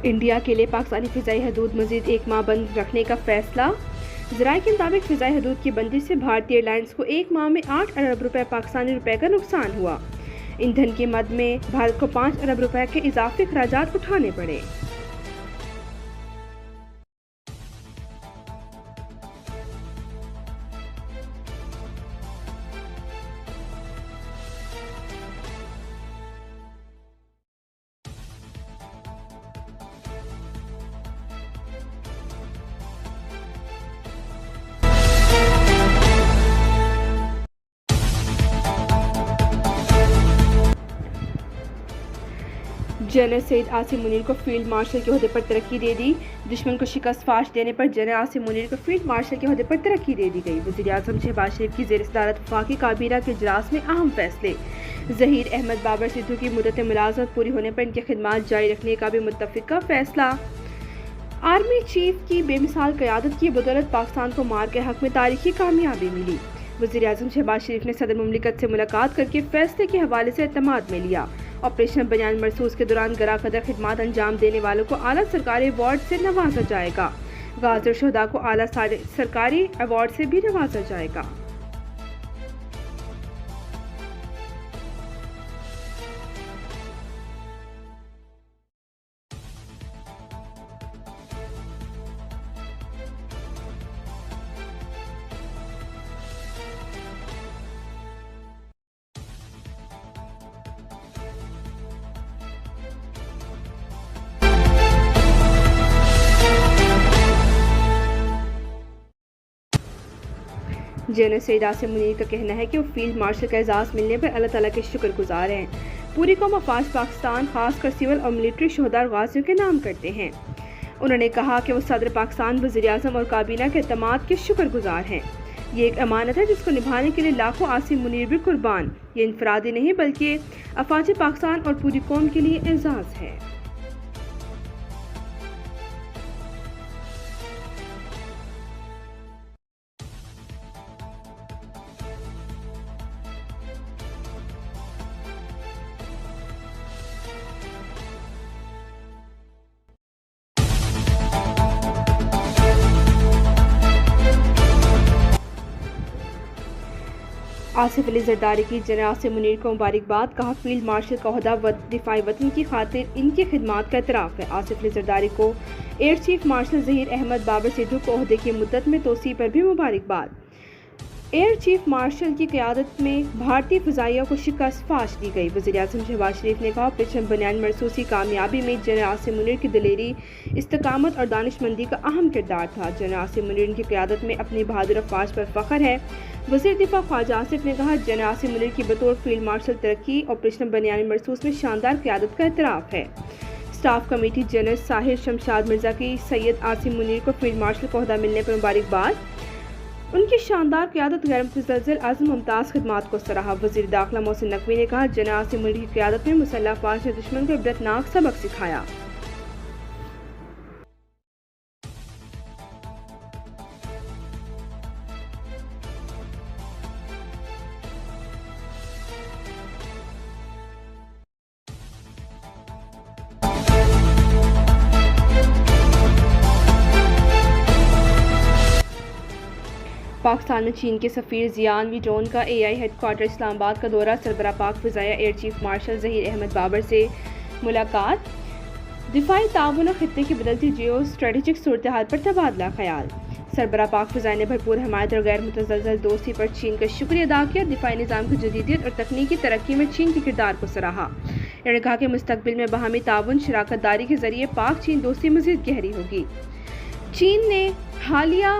India के लिए पाकिस्तानी फ़िज़ाई हदूद मज़ीद 1 माह बंद रखने का फैसला। ज़राए के मुताबिक फ़िज़ाई हदूद की बंदी से भारतीय एयरलाइंस को 1 माह में 8 अरब रुपए पाकिस्तानी रुपए का नुकसान हुआ। ईंधन की मद में भारत को 5 अरब रुपए के इजाफी अखराजात उठाने पड़े। जनरल सैयद आसिम मुनीर को फील्ड मार्शल के ओहदे पर तरक्की दे दी। दुश्मन को शिकस्त फाश देने पर जनरल आसिम मुनीर को फील्ड मार्शल के ओहदे पर तरक्की दे दी गई। वज़ीर-ए-आज़म शहबाज शरीफ की ज़ेर सदारत वफाकी काबीना के इजलास में अहम फैसले। ज़हीर अहमद बाबर सिद्धू की मुद्दत मुलाज़मत पूरी होने पर इनकी खिदमात जारी रखने का भी मुत्तफ़िक़ा फैसला। आर्मी चीफ की बेमिसाल क़यादत की बदौलत पाकिस्तान को मार के हक में तारीखी कामयाबी मिली। वज़ीर-ए-आज़म शहबाज शरीफ ने सदर मुमलिकत से मुलाकात करके फैसले के हवाले से एतमाद में लिया। ऑपरेशन बयान मरसूस के दौरान गरा कदर खिदमात अंजाम देने वालों को आला सरकारी अवार्ड से नवाजा जाएगा। गाज़ी और शहदा को आला सरकारी अवार्ड से भी नवाजा जाएगा। जनरल सैयद आसिम मुनीर का कहना है कि वो फील्ड मार्शल का एजाज़ मिलने पर अल्लाह ताला के शुक्रगुजार हैं। पूरी कौम अफवाज पाकिस्तान खासकर सिविल और मिलिट्री शहदा और गाजियों के नाम करते हैं। उन्होंने कहा कि वो सदर पाकिस्तान, वज़ीर-ए-आज़म और काबीना के एतमाद के शुक्रगुजार हैं। ये एक अमानत है जिसको निभाने के लिए लाखों आसिम मुनीर भी कुर्बान। ये इनफरादी नहीं बल्कि अफवाज पाकिस्तान और पूरी कौम के लिए एजाज़ है। आसिफ अली जरदारी की जनरल आसिम मुनीर को मुबारकबाद। कहा, फील्ड मार्शल का ओहदा दिफाई वतन की खातिर इनकी खिदमात का एतराफ़ है। आसिफ अली जरदारी को air chief marshal Zaheer Ahmed Babar Sidhu को ओहदे की मुद्दत में तोसी पर भी मुबारकबाद। एयर चीफ मार्शल की क़यादत में भारतीय फ़िज़ाइया को शिकस्त फाश दी गई। वज़ीर-ए-आज़म शहबाज शरीफ ने कहा, ऑपरेशन बयान मरसूसी कामयाबी में जनरल आसिम मुनीर की दिलेरी, इस्तकामत और दानिशमंदी का अहम किरदार था। जनरल आसिम मुनीर की क़यादत में अपनी बहादुर अफवाज पर फ़ख्र है। वज़ीर दिफा ख्वाजा आसिफ ने कहा, जनरल आसिम मुनीर की बतौर फील्ड मार्शल तरक्की ऑपरेशन बयान मरसूस में शानदार क़यादत का एतराफ़ है। Staff committee general Sahir Shamshad Mirza की सैयद आसिम मुनीर को फील्ड मार्शल का ओहदा मिलने पर मुबारकबाद। उनकी शानदार क़यादत गैर मुतज़लज़ल आज़म मुमताज़ खिदमात को सराहा। वज़ीर दाखिला मोहसिन नकवी ने कहा, जनरल आसिम मुनीर की क़यादत में मुसल्लह अफ़वाज ने दुश्मन को इबरतनाक सबक सिखाया। पाकिस्तान में चीन के सफ़ीर जियान विटोन का AI हेडक्वार्टर इस्लामाबाद का दौरा। सरबराह पाक फ़िज़ाइया air chief marshal Zaheer Ahmed Babar से मुलाकात। दिफाई ताउन और खित्ते की बदलती जियो स्ट्रेटेजिक सूरत हाल पर तबादला ख्याल। सरबराह पाक फ़िज़ाइया ने भरपूर हमायत और गैर मुतज़लज़ल दोस्ती पर चीन का शुक्रिया अदा किया। दिफाई निज़ाम की जदीदियत और तकनीकी तरक्की में चीन के किरदार को सराहा। उन्होंने कहा कि मुस्तक़बिल में बाहमी ताउन शराकत दारी के ज़रिए पाक चीन दोस्ती मज़ीद गहरी होगी। चीन ने हालिया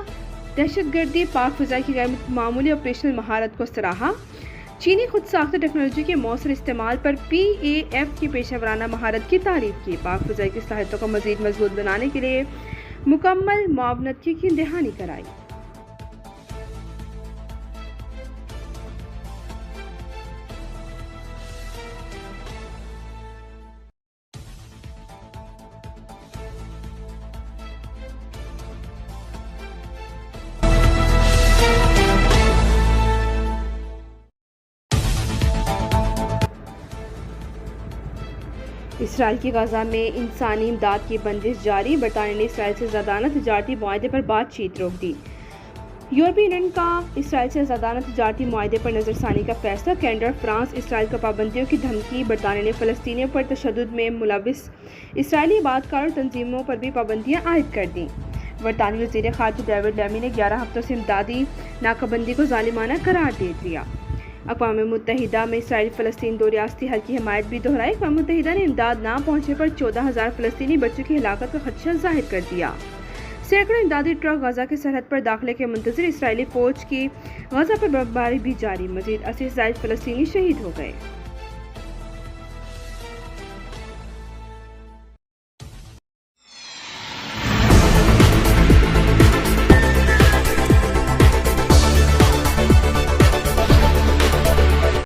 दहशतगर्दी, पाक फ़िज़ा की गैर मामूली ऑपरेशनल महारत को सराहा। चीनी खुद साख्ता टेक्नोलॉजी के मौसर इस्तेमाल पर PAF की पेशेवराना महारत की तारीफ की। पाक फ़िज़ा की सलाहियतों को मज़ीद मजबूत बनाने के लिए मुकम्मल मुआवनत की दहानी कराई। इसराइल की गाजा में इंसानी इमदाद की बंदिश जारी। बरतानिया ने इसराइल से ज़ादाना तजारती मुआहदे पर बातचीत रोक दी। यूरोपीय यूनियन का इसराइल से ज़ादाना तजारती मुआहदे पर नज़रसानी का फैसला। कनाडा और फ्रांस इसराइल को पाबंदियों की धमकी। बरतानिया ने फ़लस्तीनियों पर तशद्दुद में मुलविस इसराइली इबादतकार और तंजीमों पर भी पाबंदियाँ आयद कर दी। बरतानवी वज़ीर ख़ारजा डेविड लैमी ने 11 हफ्तों से इमदादी नाकाबंदी को ज़ालिमाना करार दे दिया। अक़वाम मुत्तहिदा में इसराइल फ़लस्तीन दो रियासती हल की हमायत भी दोहराई। अक़वाम मुत्तहिदा ने इमदाद ना पहुँचने पर 14,000 फ़लस्तीनी बच्चों की हिलाकत का खदशा जाहिर कर दिया। सैकड़ों इमदादी ट्रक गाजा की सरहद पर दाखिले के मुंतज़िर। इसराइली फ़ौज की गाजा पर बमबारी भी जारी। मज़ीद 80 फ़लस्तीनी शहीद हो गए।